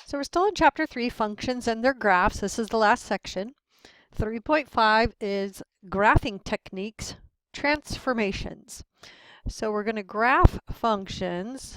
So we're still in Chapter 3, Functions and their Graphs. This is the last section. 3.5 is Graphing Techniques, Transformations. So we're going to graph functions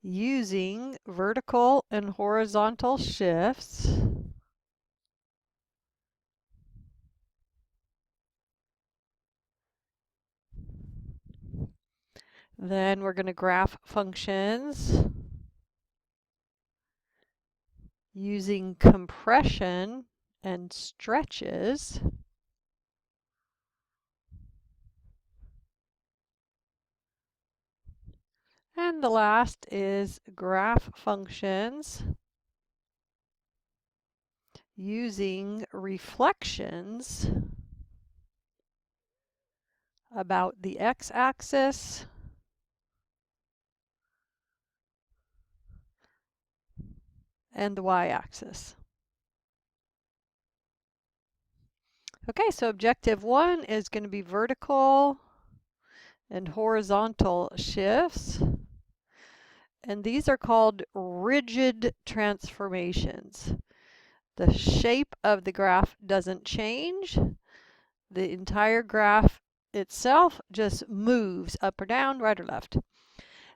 using vertical and horizontal shifts. Then we're going to graph functions using compression and stretches. And the last is graph functions using reflections about the x-axis and the y-axis. Okay, so objective 1 is going to be vertical and horizontal shifts. And these are called rigid transformations. The shape of the graph doesn't change. The entire graph itself just moves up or down, right or left.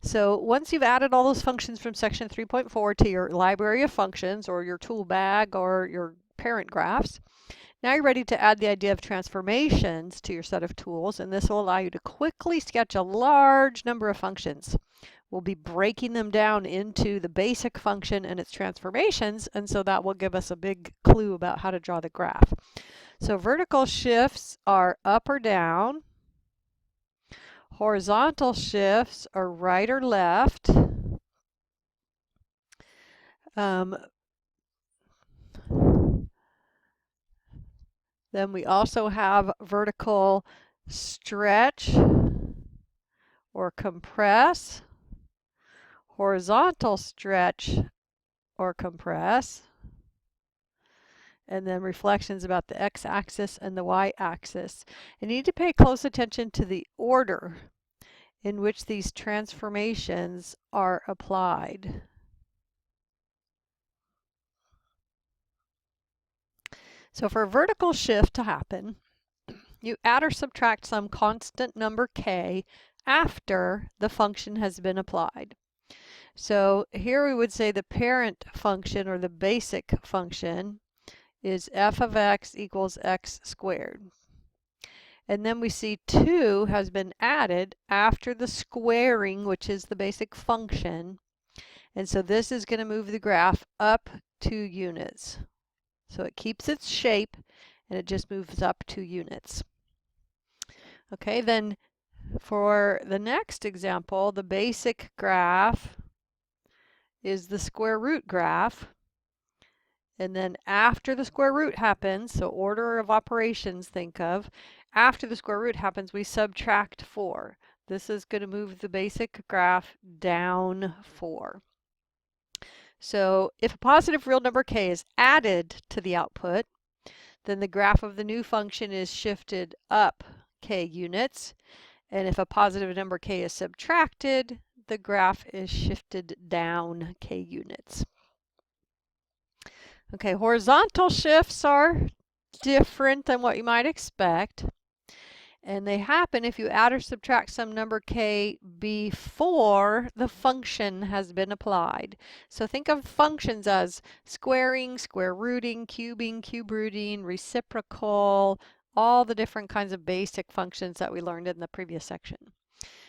So once you've added all those functions from section 3.4 to your library of functions or your tool bag or your parent graphs, now you're ready to add the idea of transformations to your set of tools, and this will allow you to quickly sketch a large number of functions. We'll be breaking them down into the basic function and its transformations, and so that will give us a big clue about how to draw the graph. So vertical shifts are up or down. Horizontal shifts are right or left. Then we also have vertical stretch or compress, horizontal stretch or compress, and then reflections about the x-axis and the y-axis. You need to pay close attention to the order in which these transformations are applied. So for a vertical shift to happen, you add or subtract some constant number k after the function has been applied. So here we would say the parent function or the basic function is f of x equals x squared. And then we see 2 has been added after the squaring, which is the basic function. And so this is going to move the graph up 2 units. So it keeps its shape and it just moves up 2 units. Okay, then for the next example, the basic graph is the square root graph. And then after the square root happens, so order of operations, think of, after the square root happens, we subtract 4. This is going to move the basic graph down 4. So if a positive real number k is added to the output, then the graph of the new function is shifted up k units. And if a positive number k is subtracted, the graph is shifted down k units. Okay, horizontal shifts are different than what you might expect. And they happen if you add or subtract some number k before the function has been applied. So think of functions as squaring, square rooting, cubing, cube rooting, reciprocal, all the different kinds of basic functions that we learned in the previous section.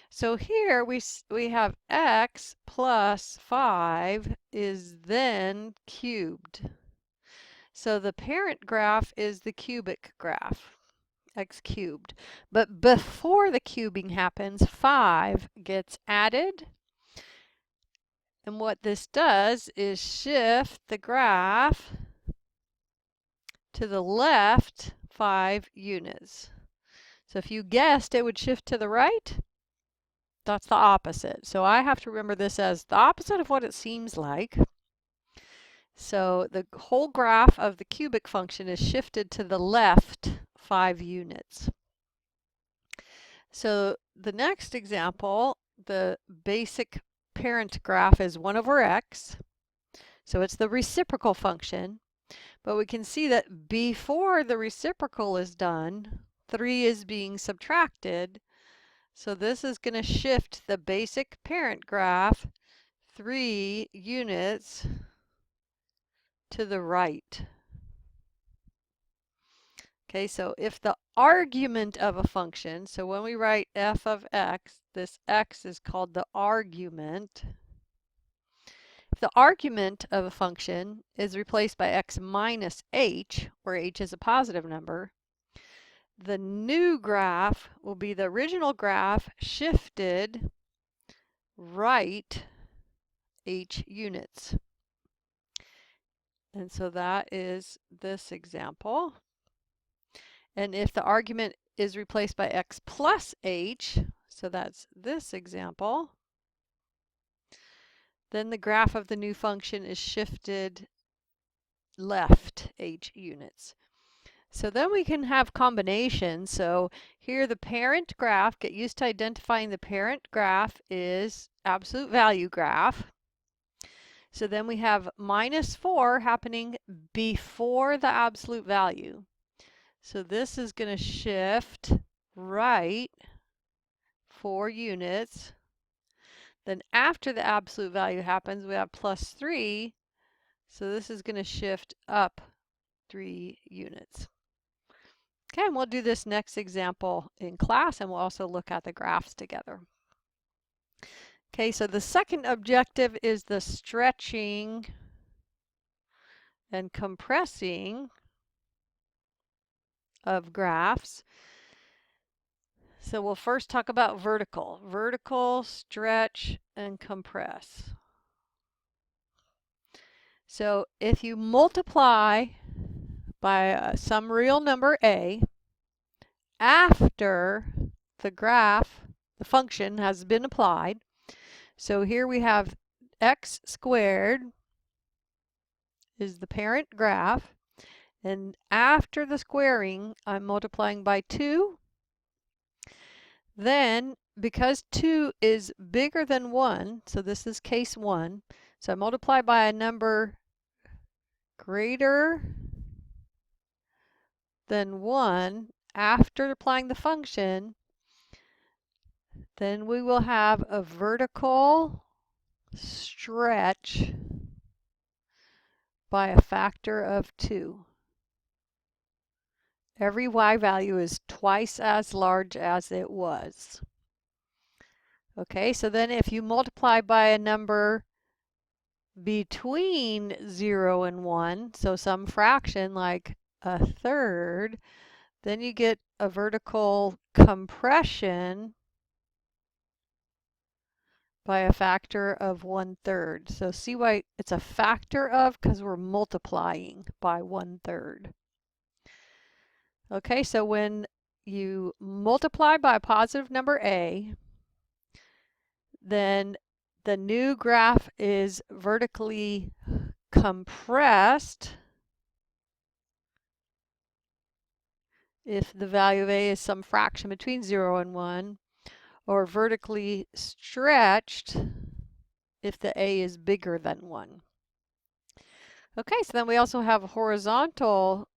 So here we have x plus 5 is then cubed. So the parent graph is the cubic graph, x cubed. But before the cubing happens, 5 gets added. And what this does is shift the graph to the left 5 units. So if you guessed it would shift to the right, that's the opposite. So I have to remember this as the opposite of what it seems like. So the whole graph of the cubic function is shifted to the left 5 units. So the next example, the basic parent graph is 1 over x. So it's the reciprocal function. But we can see that before the reciprocal is done, 3 is being subtracted. So this is going to shift the basic parent graph 3 units to the right. Okay, so if the argument of a function, so when we write f of x, this x is called the argument. If the argument of a function is replaced by x minus h, where h is a positive number, the new graph will be the original graph shifted right h units. And so that is this example. And if the argument is replaced by x plus h, so that's this example, then the graph of the new function is shifted left h units. So then we can have combinations. So here the parent graph, get used to identifying the parent graph is absolute value graph. So then we have minus 4 happening before the absolute value. So this is going to shift right 4 units. Then after the absolute value happens, we have plus 3. So this is going to shift up 3 units. Okay, and we'll do this next example in class, and we'll also look at the graphs together. Okay, so the second objective is the stretching and compressing of graphs. So we'll first talk about vertical. Vertical, stretch, and compress. So if you multiply by some real number a after the graph, the function has been applied. So here we have x squared is the parent graph. And after the squaring, I'm multiplying by 2. Then, because 2 is bigger than 1, so this is case 1, so I multiply by a number greater than 1 after applying the function, then we will have a vertical stretch by a factor of 2. Every y value is twice as large as it was. Okay, so then if you multiply by a number between 0 and 1, so some fraction like a third, then you get a vertical compression by a factor of 1/3. So see why it's a factor of, because we're multiplying by 1/3. Okay, so when you multiply by a positive number a, then the new graph is vertically compressed if the value of a is some fraction between 0 and 1, or vertically stretched if the a is bigger than 1. Okay, so then we also have horizontal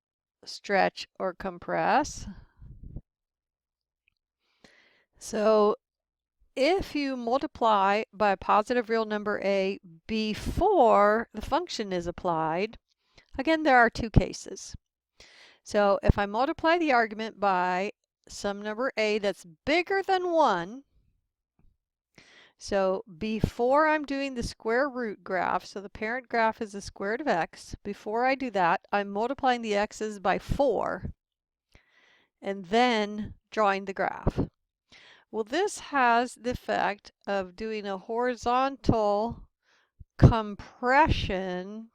stretch or compress. So if you multiply by a positive real number a before the function is applied, again, there are 2 cases. So if I multiply the argument by some number a that's bigger than 1, so before I'm doing the square root graph, so the parent graph is the square root of x, before I do that, I'm multiplying the x's by 4 and then drawing the graph. Well, this has the effect of doing a horizontal compression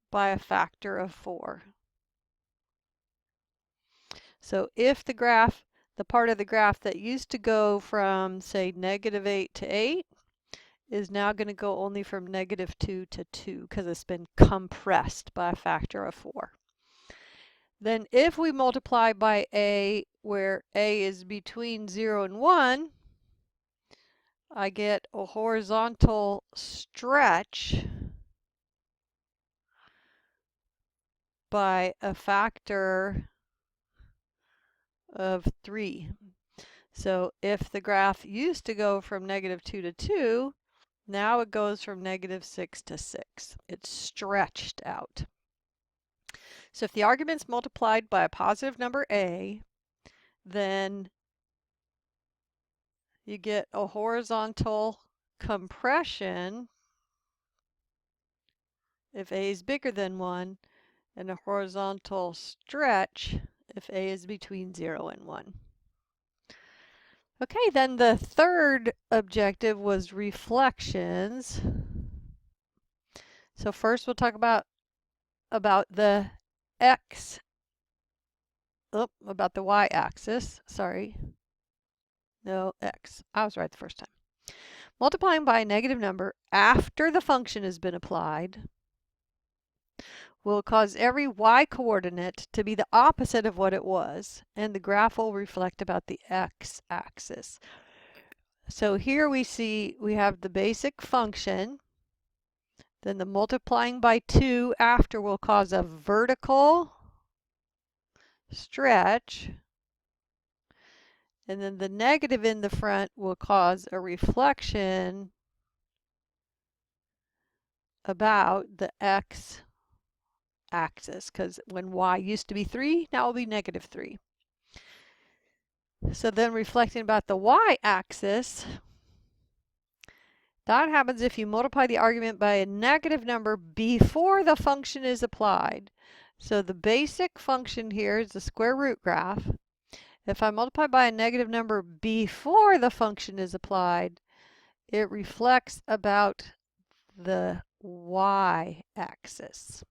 by a factor of 4. So if the graph, the part of the graph that used to go from, say, -8 to 8 is now going to go only from -2 to 2 because it's been compressed by a factor of 4. Then if we multiply by a where a is between 0 and 1, I get a horizontal stretch by a factor of 3. So if the graph used to go from -2 to 2, now it goes from -6 to 6. It's stretched out. So if the argument's multiplied by a positive number a, then you get a horizontal compression if a is bigger than 1, and a horizontal stretch if a is between 0 and 1. Okay, then the third objective was reflections. So first we'll talk about the about the y-axis. Sorry. No, x. I was right the first time. Multiplying by a negative number after the function has been applied will cause every y-coordinate to be the opposite of what it was, and the graph will reflect about the x-axis. So here we see we have the basic function, then the multiplying by 2 after will cause a vertical stretch, and then the negative in the front will cause a reflection about the x-axis, because when y used to be 3, now it will be -3. So then reflecting about the y-axis, that happens if you multiply the argument by a negative number before the function is applied. So the basic function here is the square root graph. If I multiply by a negative number before the function is applied, it reflects about the y-axis.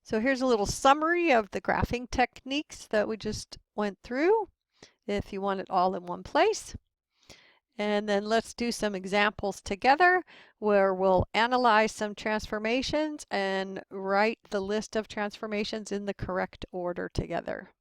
So here's a little summary of the graphing techniques that we just went through, if you want it all in one place. And then let's do some examples together where we'll analyze some transformations and write the list of transformations in the correct order together.